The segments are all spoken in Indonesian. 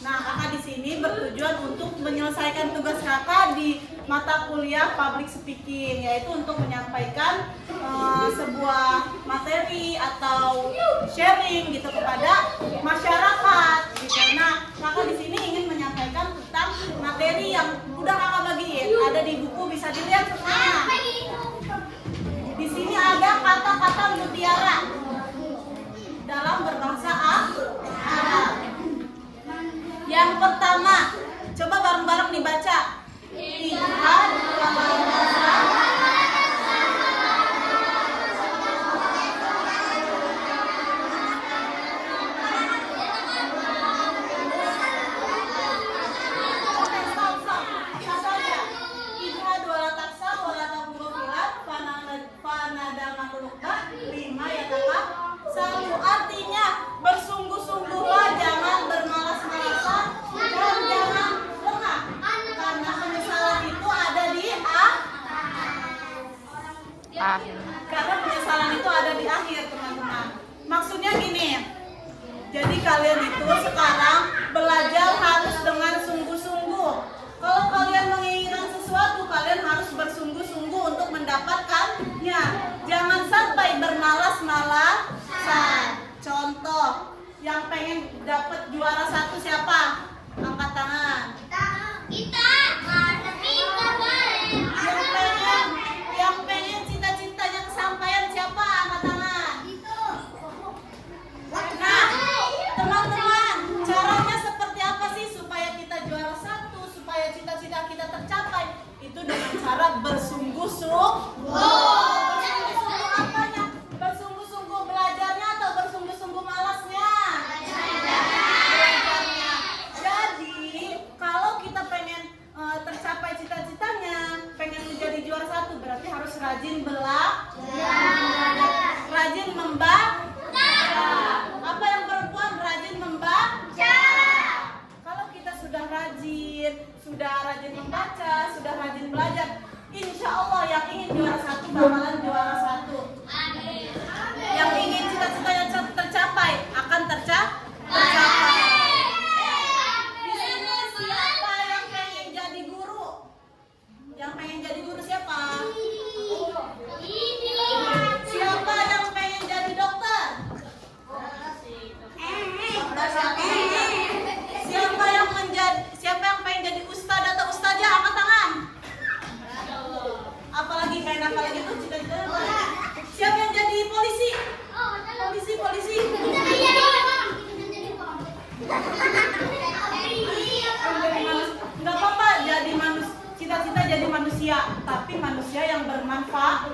Nah, kakak di sini bertujuan untuk menyelesaikan tugas kakak di mata kuliah Public Speaking, yaitu untuk menyampaikan sebuah materi atau sharing gitu kepada masyarakat. Gitu. Nah, kakak di sini ingin menyampaikan tentang materi yang udah kakak bagiin. Ada di buku, bisa dilihat semua. Di sini ada kata-kata mutiara dalam berbahasa Arab. Yang pertama, coba bareng-bareng dibaca. Ijtihad wala taksa wala takurofilat fanada makhlukna lima ya kakak. Selalu artinya bersungguh-sungguhlah, jangan bermalas-malasan dan jangan lengah, karena penyesalan itu ada di akhir. Karena penyesalan itu ada di akhir, teman-teman. Maksudnya gini, jadi kalian itu sekarang belajar harus dengan sungguh-sungguh. Kalau kalian menginginkan sesuatu, kalian harus bersungguh-sungguh untuk mendapatkannya. Jangan sampai bermalas-malasan. Contoh, yang pengen dapat juara 1 siapa? Angkat tangan. Yang pengen cita-citanya kesampaian siapa? Angkat tangan. Nah, teman-teman, caranya seperti apa sih supaya kita juara 1, supaya cita-cita kita tercapai? Itu dengan cara bersungguh-sungguh. Bersungguh-sungguh apanya? Bersungguh-sungguh belajarnya atau bersungguh-sungguh malasnya? Belajarnya. Jadi, kalau kita pengen tercapai cita-citanya, pengen menjadi juara 1, berarti harus rajin belajar. Rajin membaca. Apa yang perempuan rajin membaca? Kalau kita sudah rajin membaca, sudah rajin belajar, insya Allah yang ingin juara 1 bakalan juara 1. Yang ingin cita-citanya tercapai akan tercapai. Di sini siapa yang pengen jadi guru? Yang pengen jadi guru siapa? Siapa yang pengen jadi dokter? Siapa yang pengen jadi ustadz atau ustazah? Angkat tangan. Apalagi tuh cita-cita. Siapa yang jadi polisi? Polisi. Enggak apa-apa jadi cita-cita jadi manusia, tapi manusia yang bermanfaat.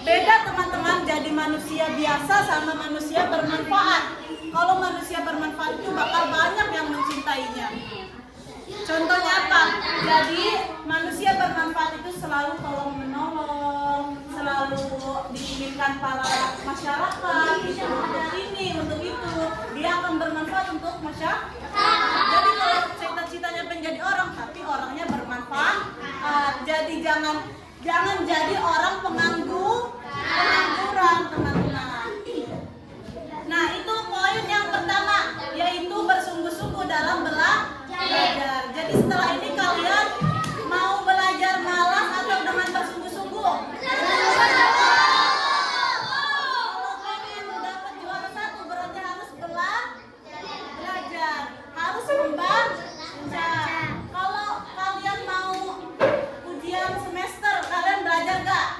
Beda teman-teman, jadi manusia biasa sama manusia bermanfaat. Kalau manusia bermanfaat itu bakal banyak yang mencintainya. Contohnya apa? Jadi manusia bermanfaat itu selalu tolong menolong, selalu diinginkan para masyarakat, untuk ini, untuk itu. Dia akan bermanfaat untuk masyarakat. Jadi kalau cita-citanya pengen jadi orang, tapi orangnya bermanfaat. Jadi jangan jadi orang pengangguran, teman-teman. Nah, itu poin yang pertama, yaitu bersungguh-sungguh dalam belajar. Jadi setelah ini kalian mau belajar malas atau dengan bersungguh-sungguh? Kalau pengen dapat juara 1 berarti harus belajar, harus membaca. Kalau kalian mau ujian semester, kalian belajar gak?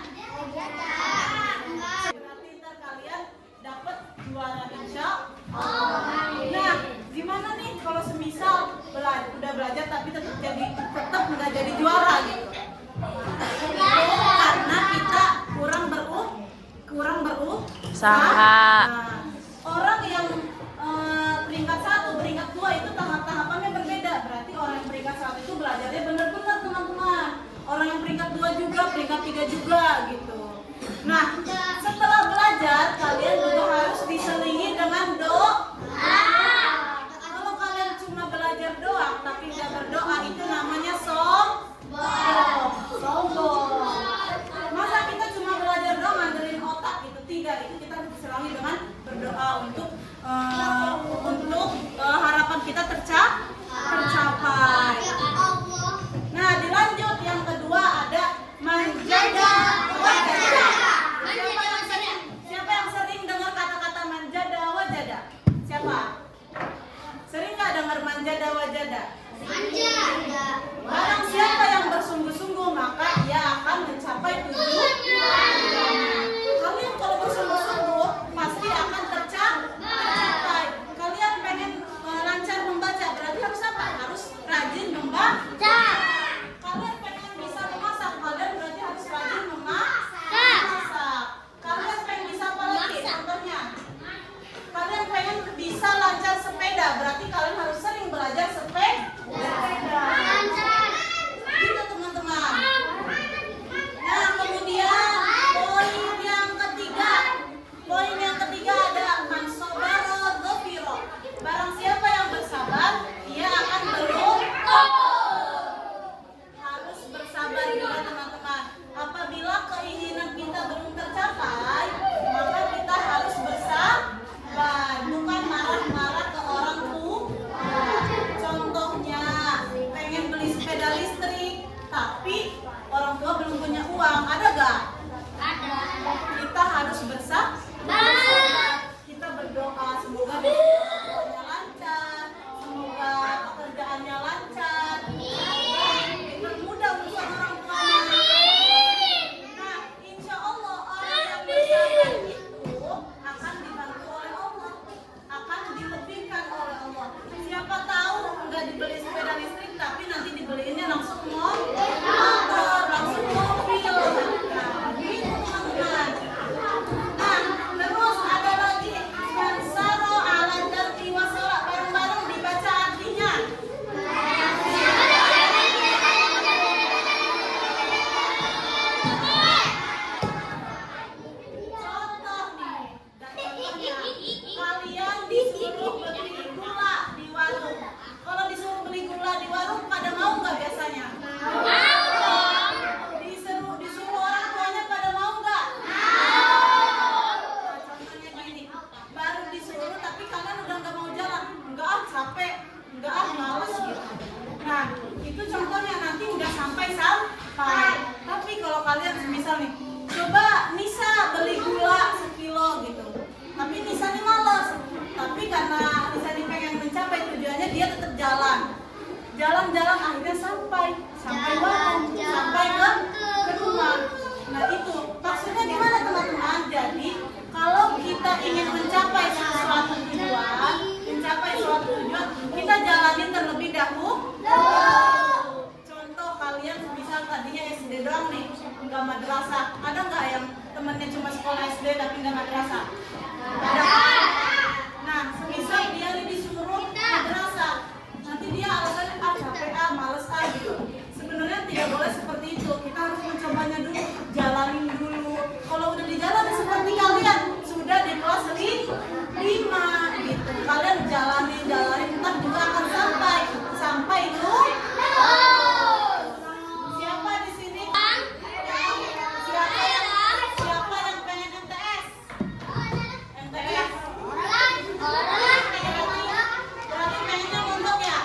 Berarti ntar kalian dapat juara insya Allah. Nah, gimana nih kalau semisal udah belajar tapi tetap nggak jadi juara gitu? Karena kita kurang berusaha. Nah, orang yang peringkat 1, peringkat 2 itu tahapannya berbeda. Berarti orang yang peringkat 1 itu belajarnya benar-benar, teman-teman. Orang yang peringkat 2 juga, peringkat 3 juga gitu. Nah, setelah belajar kalian juga harus diselingi dengan doa. Kalau kalian cuma belajar doang tapi tidak berdoa, itu namanya sombong. Masa kita cuma belajar doang ngandelin otak gitu? Tidak, itu kita harus diselingi dengan berdoa untuk harapan kita tercapai. nih, coba Nisa beli gula sekilo gitu. Tapi Nisa nih malas. Tapi karena Nisa nih pengen mencapai tujuannya, dia tetap jalan. Jalan-jalan akhirnya sampai warung, sampai ke rumah. Nah itu maksudnya gimana teman-teman? Jadi kalau kita ingin mencapai suatu tujuan, kita jalanin terlebih dahulu. Contoh kalian misal tadinya SD doang nih, nggak madrasah. Ada nggak yang temennya cuma sekolah SD tapi nggak madrasah? Ada. Nah, misal dia nih disuruh madrasah, nanti dia alasannya capek males gitu. Sebenarnya tidak boleh seperti itu. Kita harus mencobanya dulu, jalanin dulu. Kalau udah di jalan seperti kalian sudah di kelas 5 gitu. Kalian jalanin, ntar juga akan sampai itu. Siapa di sini? Siapa yang pengen MTS? MTS? Berarti pengennya mondok ya?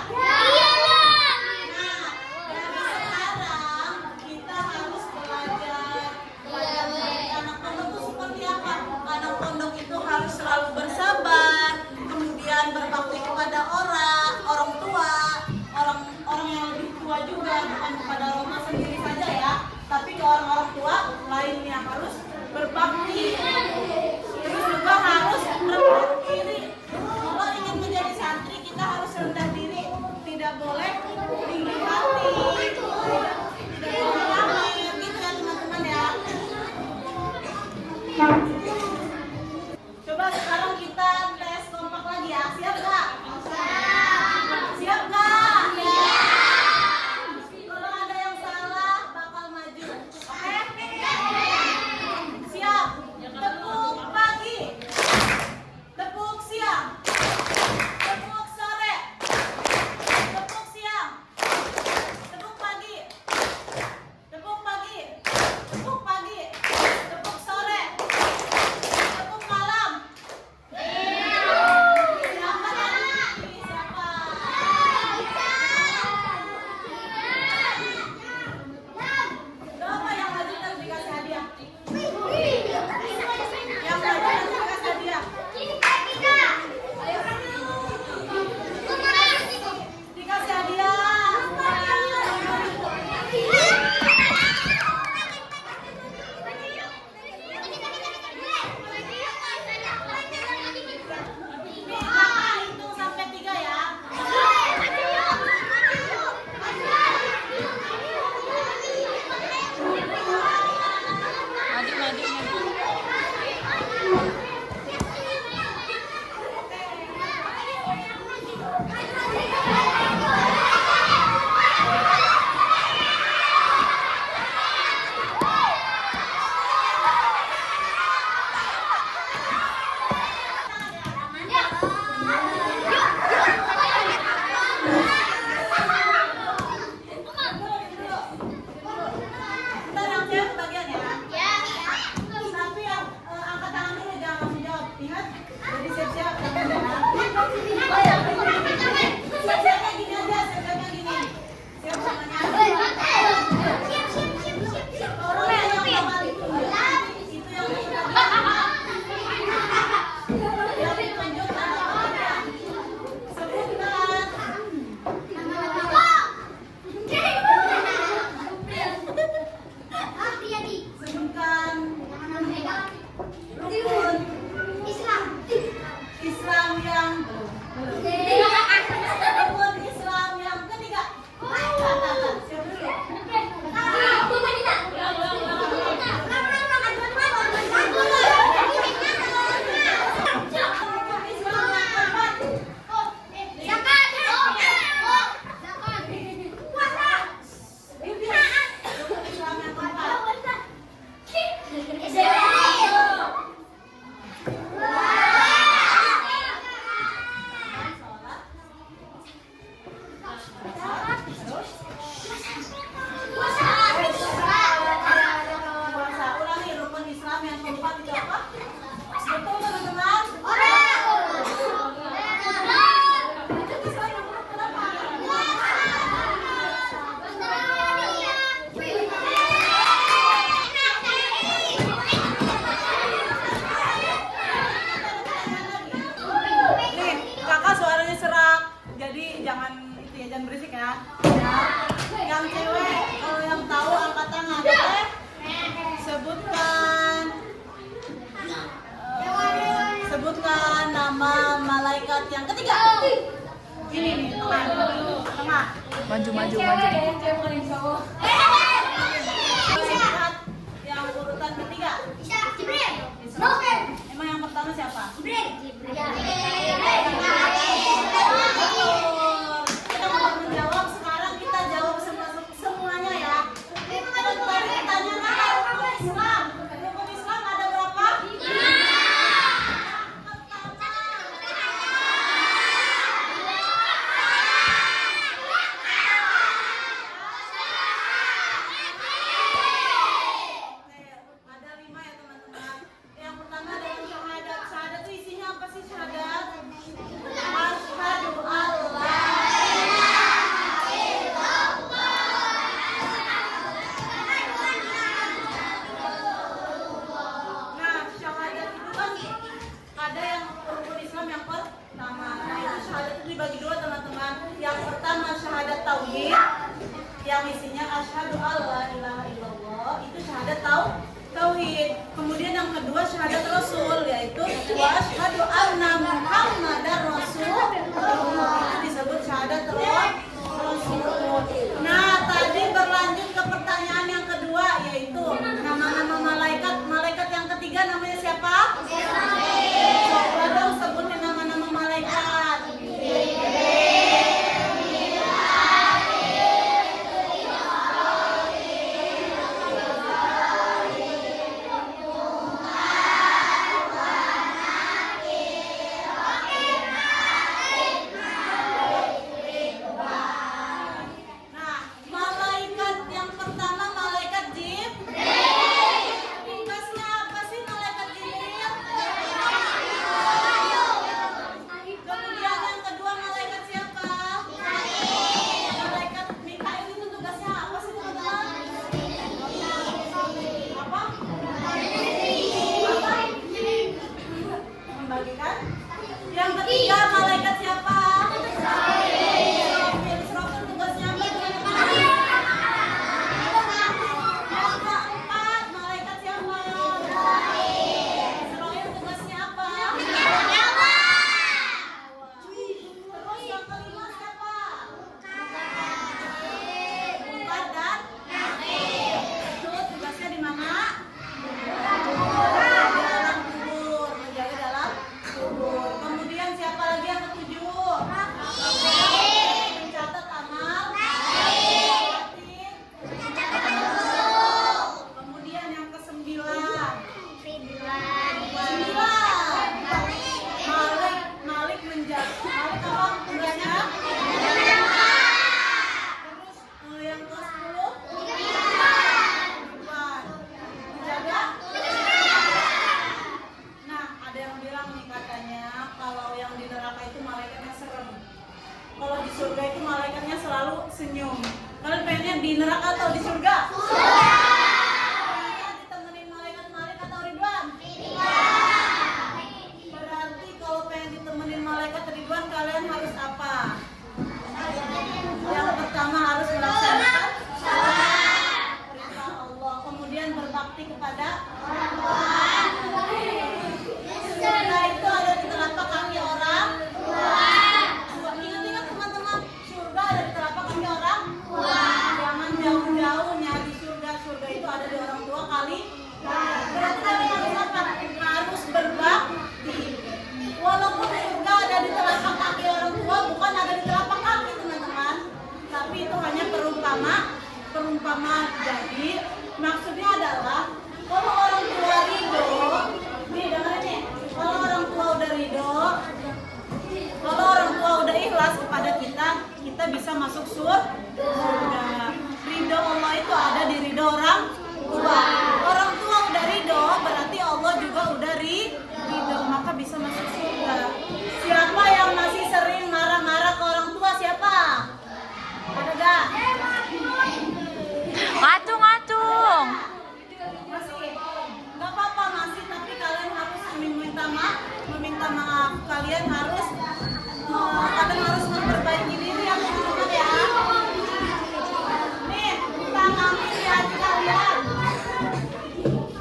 Kita harus belajar anak pondok itu seperti apa? Anak pondok itu harus selalu bersabar, kemudian berbakti kepada orang tua, orang yang lebih tua juga, bukan kepada Roma sendiri saja ya, tapi ke orang tua lainnya harus berbakti. Terus juga harus rendah diri. Kalau ingin menjadi santri kita harus rendah diri, tidak boleh tinggi hati. Tidak boleh pamer gitu ya teman-teman ya. Coba sekarang kita tes kompak lagi ya. Siap gak? Siap gak? Kalau ada yang salah bakal maju. Oke? Siap? Tepuk pagi, tepuk siang, tepuk sore, tepuk siang, tepuk pagi, tepuk pagi, tepuk pagi, tepuk sore, tepuk malam. Siapa tadi? Siapa? Coba yang maju terus dikasih hadiah. Yang maju terus dikasih hadiah. Dikasih hadiah. Hitung sampai 3 ya. Ntar yang cewek kebagian ya. Tapi yang angkat tangan dulu jangan langsung jawab. Ingat, jadi siap-siap jangan ya. Siap-siapnya gini aja, siap-siapnya gini. Siap tangannya. Orang yang bakal ditunjuk, itu yang yang ditunjuk anak-anaknya. Sebutkan. Sebutkan rukun Islam yang rukun Islam yang ketiga. Siap dulu. Rukun Islam yang keempat. Rukun Islam yang keempat. Ini nih, tengah. Maju. Yang urutan ketiga. Emang yang pertama siapa? Kita mau menjawab, sekarang kita jawab semuanya ya. Tadi ditanyakan rukun Islam. Rukun Islam ada berapa? Ada 5 ya teman-teman. Yang pertama adalah syahadat. Syahadat itu isinya apa sih syahadat? Asyhadu alla Nah, syahadat itu kan ada yang rukun Islam yang pertama. Nah, itu syahadat itu dibagi dua teman-teman. Yang pertama syahadat tauhid, yang isinya asyhadu alla ilaha illallah, itu syahadat tauhid. Kemudian yang kedua syahadat rasul, yaitu wa asyhadu anna muhammadar rasulullah. Itu disebut syahadat rasul. Nah, tadi berlanjut ke pertanyaan yang kedua, yaitu nama-nama malaikat. Malaikat yang ketiga namanya siapa? Coba dong sebutin nama-nama malaikat. Nah, malaikat yang pertama malaikat Jibril. Tugasnya apa sih malaikat Jibril? Kemudian yang kedua malaikat siapa? Malaikat Mikail itu tugasnya apa sih teman-teman? Apa? Membagikan. Yang ketiga malaikat siapa? Israfil tugasnya apa teman-teman? Yang keempat malaikat siapa? Israfil tugasnya apa? Terus yang kelima siapa? Munkar dan itu tugasnya di mana? Di dalam kubur, menjaga dalam kubur. Kemudian siapa lagi yang ketujuh? Mencatat amal. Kemudian yang kesembilan. Malik menjaga. Malik apa tugasnya? Terus yang ke-10 menjaga. Nah, ada yang bilang nih katanya kalau yang di neraka itu malaikatnya serem. Kalau di surga itu malaikatnya selalu senyum. Kalian pengennya di neraka atau di surga? Pengennya ditemenin malaikat Malik atau Ridwan? Berarti kalau pengen ditemenin malaikat Ridwan kalian harus apa? Yang pertama harus melaksanakan perintah Allah. Kemudian berbakti kepada orang tua. Surga itu ada di telapak kaki orang tua. Ingat-ingat teman-teman, surga ada di telapak kaki orang tua. Jangan jauh-jauh nyari surga. Surga itu ada di orang tua kali. Berarti kalian harus apa? Harus berbakti. Walaupun surga ada di telapak kaki orang tua, bukan ada di telapak kaki teman-teman. Tapi itu hanya perumpamaan. Jadi maksudnya adalah kalau orang tua ridho, nih dengerin nih, kalau orang tua udah ridho, kalau orang tua udah ikhlas kepada kita, kita bisa masuk surga. Ridho Allah itu ada di ridho orang tua. Orang tua udah ridho, berarti Allah juga udah ridho, maka bisa masuk surga. Siapa yang masih sering marah-marah ke orang tua? Siapa? Ada gak? Ngacung. Masih? Gak apa-apa masih, tapi kalian harus meminta maaf. Kalian harus memperbaiki diri ya teman-teman ya. Nih, tanami di hati kalian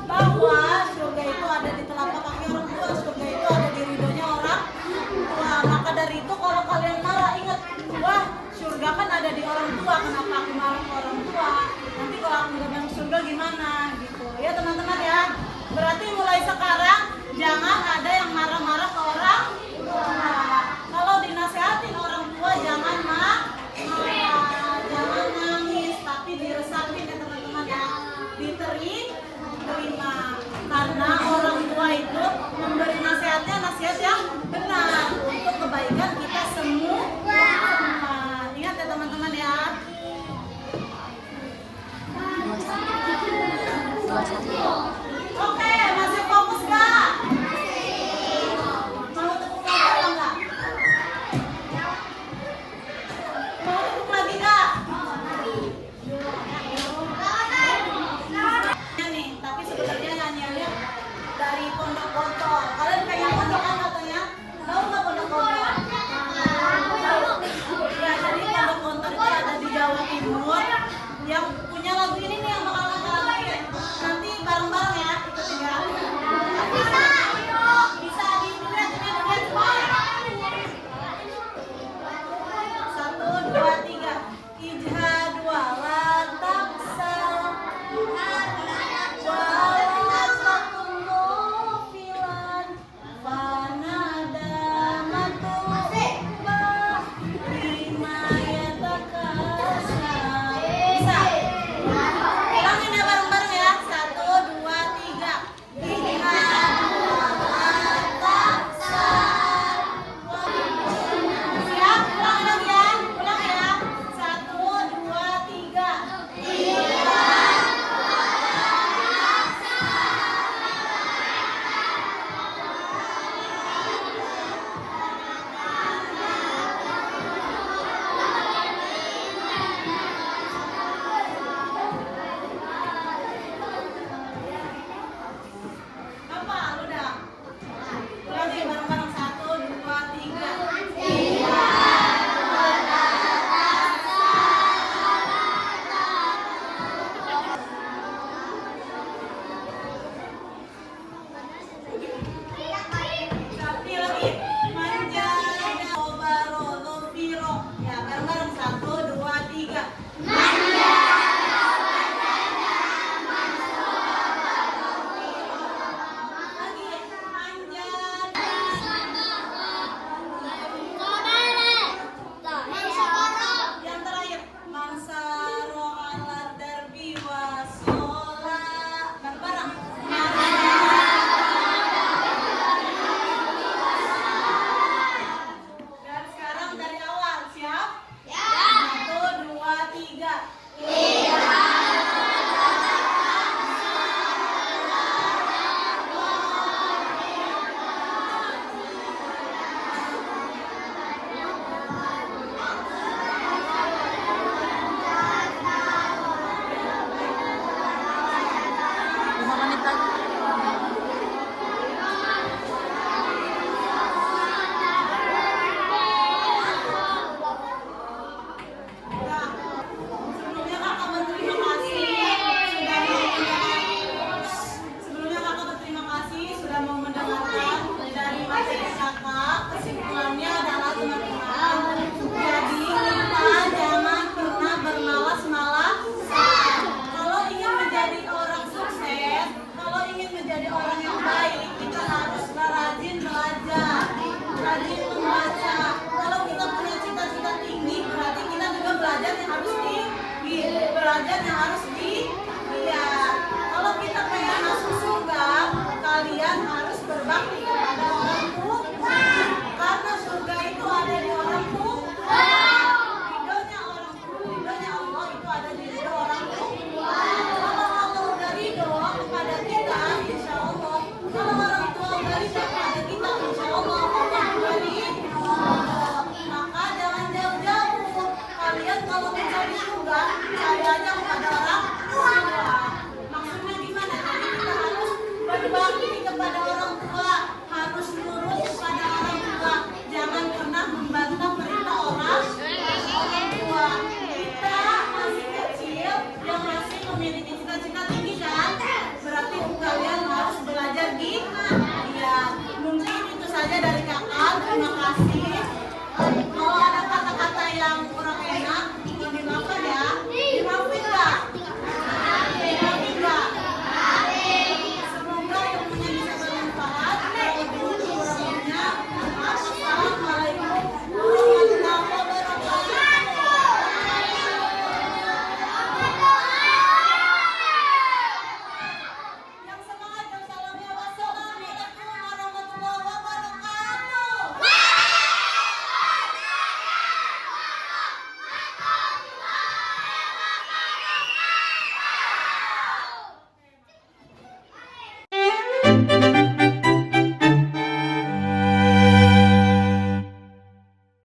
bahwa surga itu ada di telapak kaki orang tua. Surga itu ada di ridhonya orang tua. Maka dari itu kalau kalian marah, ingat gimana gitu ya teman-teman ya. Berarti mulai sekarang jangan ada yang marah-marah ke orang tua. Kalau dinasehatin orang tua jangan marah, jangan nangis, tapi diresapin ya teman-teman ya, diterima. Karena orang tua itu memberi nasihatnya nasihat yang benar untuk kebaikan kita semua. Ingat ya teman-teman ya.